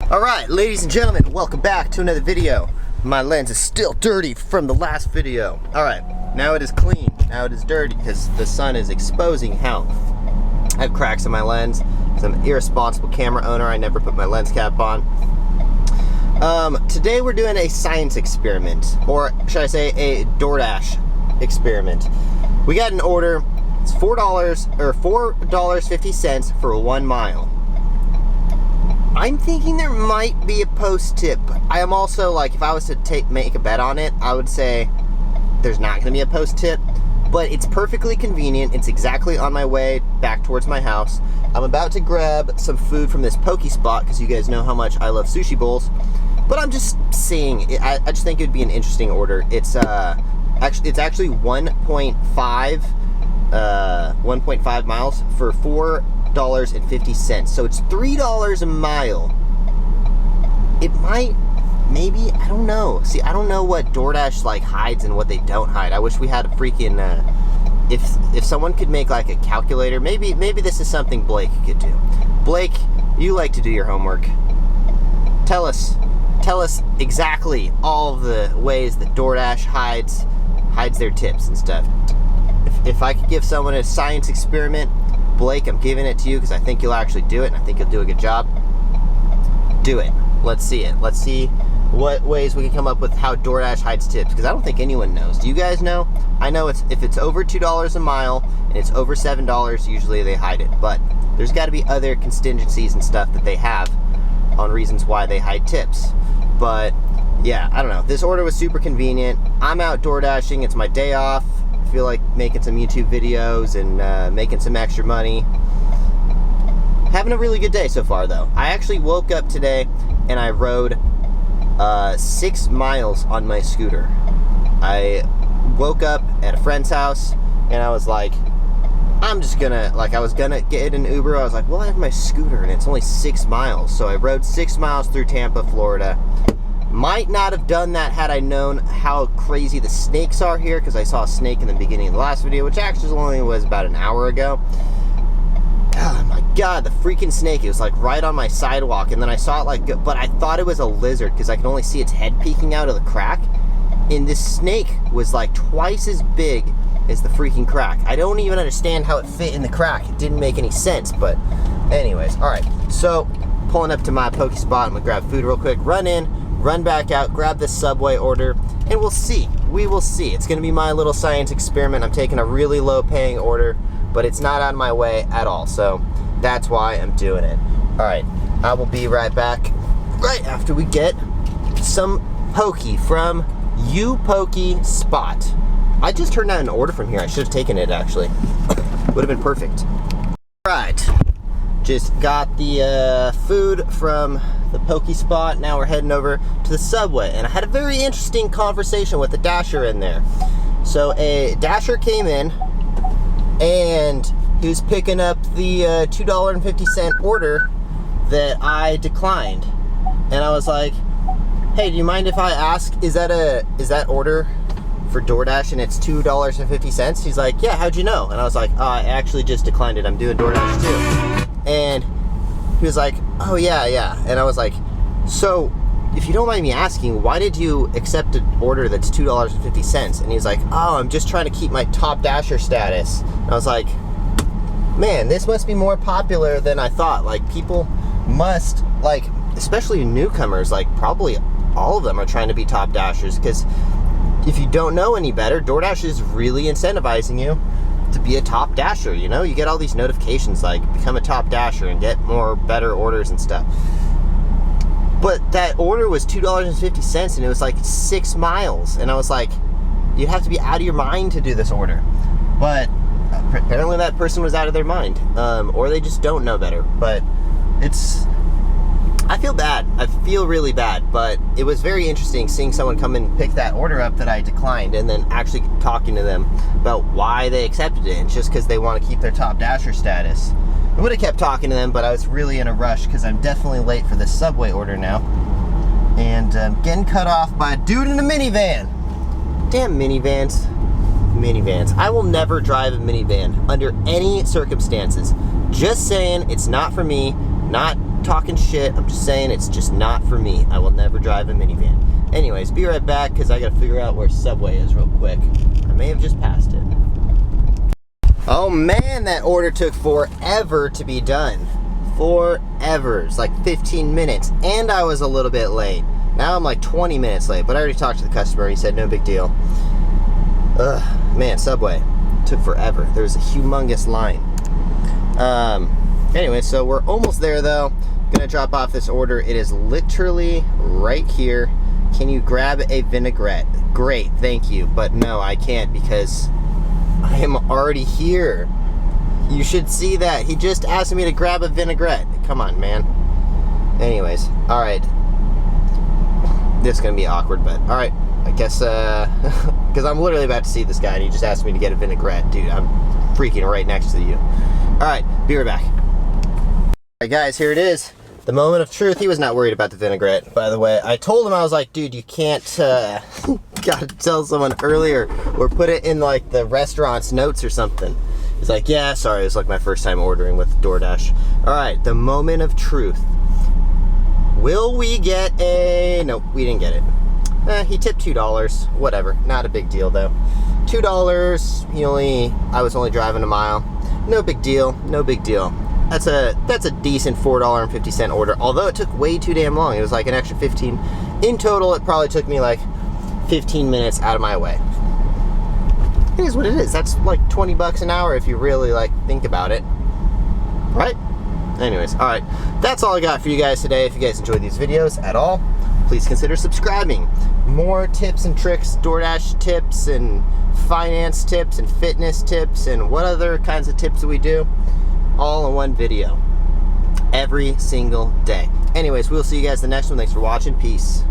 Alright, ladies and gentlemen, welcome back to another video. My lens is still dirty from the last video. Alright, now it is clean. Now it is dirty because the sun is exposing how I have cracks in my lens because I'm an irresponsible camera owner. I never put my lens cap on. Today we're doing a science experiment, or should I say a Doordash experiment. We got an order. It's $4 or $4.50 for 1 mile. I'm thinking there might be a post tip. I am also like, if I was to make a bet on it, I would say there's not going to be a post tip, but it's perfectly convenient. It's exactly on my way back towards my house. I'm about to grab some food from this poke spot because you guys know how much I love sushi bowls. But I'm just saying, I just think it would be an interesting order. It's actually 1.5 miles for $4.50. So it's $3 a mile. It might, maybe, I don't know. See, I don't know what Doordash like hides and what they don't hide. I wish we had a freaking, if someone could make like a calculator, maybe this is something Blake could do. Blake, you like to do your homework. Tell us exactly all of the ways that Doordash hides their tips and stuff. If I could give someone a science experiment, Blake, I'm giving it to you because I think you'll actually do it and I think you'll do a good job. Do it. Let's see it. Let's see what ways we can come up with how Doordash hides tips, because I don't think anyone knows. Do you guys know? I know if it's over $2 a mile and it's over $7, usually they hide it. But there's got to be other contingencies and stuff that they have on reasons why they hide tips. But yeah, I don't know. This order was super convenient. I'm out door dashing. It's my day off. I feel like making some YouTube videos and making some extra money. Having a really good day so far, though. I actually woke up today and I rode 6 miles on my scooter. I woke up at a friend's house and I was like, I'm just gonna, like, I was gonna get an Uber. I was like, well, I have my scooter and it's only 6 miles. So I rode 6 miles through Tampa, Florida. Might not have done that had I known how crazy the snakes are here, because I saw a snake in the beginning of the last video, which actually only was about an hour ago. Oh my god, the freaking snake. It was like right on my sidewalk, and then I saw it like, but I thought it was a lizard because I could only see its head peeking out of the crack. And this snake was like twice as big as the freaking crack. I don't even understand how it fit in the crack. It didn't make any sense, but anyways. Alright, so pulling up to my poke spot. I'm gonna grab food real quick, run in, run back out, grab this Subway order, and we'll see. We will see. It's gonna be my little science experiment. I'm taking a really low paying order, but it's not on my way at all, so that's why I'm doing it. Alright, I will be right back right after we get some poke from You Poke Spot. I just turned down an order from here. I should have taken it, actually. Would have been perfect. Alright, just got the food from the poke spot. Now we're heading over to the Subway, and I had a very interesting conversation with the dasher in there. So a dasher came in and he was picking up the $2.50 order that I declined, and I was like, hey, do you mind if I ask, is that order for Doordash and it's $2.50? He's like, yeah, how'd you know? And I was like, oh, I actually just declined it. I'm doing Doordash too. And he was like, oh yeah. And I was like, so if you don't mind me asking, why did you accept an order that's $2.50? And he's like, oh, I'm just trying to keep my top dasher status. And I was like, man, this must be more popular than I thought. Like, people must, like, especially newcomers, like probably all of them are trying to be top dashers, because if you don't know any better, Doordash is really incentivizing you to be a top dasher. You know, you get all these notifications like become a top dasher and get more better orders and stuff. But that order was $2.50 and it was like 6 miles, and I was like, you'd have to be out of your mind to do this order. But apparently that person was out of their mind, or they just don't know better. But I feel bad. I feel really bad, but it was very interesting seeing someone come and pick that order up that I declined, and then actually talking to them about why they accepted it. And it's just because they want to keep their top dasher status. I would have kept talking to them, but I was really in a rush because I'm definitely late for this Subway order now. And getting cut off by a dude in a minivan. Damn minivans. I will never drive a minivan under any circumstances. Just saying, it's not for me. Not talking shit, I'm just saying it's just not for me. I will never drive a minivan. Anyways, be right back because I gotta figure out where Subway is real quick. I may have just passed it. Oh man, that order took forever to be done. Forever. It's like 15 minutes, and I was a little bit late. Now I'm like 20 minutes late, but I already talked to the customer. He said no big deal. Ugh, man, Subway took forever. There was a humongous line. Anyway, so we're almost there though. Gonna drop off this order. It is literally right here. Can you grab a vinaigrette? Great, thank you. But no, I can't because I am already here. You should see that. He just asked me to grab a vinaigrette. Come on, man. Anyways, all right. This is gonna be awkward, but all right. I guess, because I'm literally about to see this guy and he just asked me to get a vinaigrette. Dude, I'm freaking right next to you. All right, be right back. All right, guys, here it is. The moment of truth. He was not worried about the vinaigrette, by the way. I told him, I was like, dude, you can't, gotta tell someone earlier or put it in like the restaurant's notes or something. He's like, yeah, sorry, it was like my first time ordering with Doordash. All right, the moment of truth. Will we get a... Nope, we didn't get it. He tipped $2. Whatever, not a big deal though. $2, I was only driving a mile. No big deal, no big deal. That's a decent $4.50 order, although it took way too damn long. It was like an extra 15. In total, it probably took me like 15 minutes out of my way. It is what it is. That's like 20 bucks an hour if you really like think about it, right? Anyways, all right, that's all I got for you guys today. If you guys enjoyed these videos at all, please consider subscribing. More tips and tricks, DoorDash tips and finance tips and fitness tips and what other kinds of tips do we do, all in one video every single day. Anyways, we'll see you guys in the next one. Thanks for watching. Peace.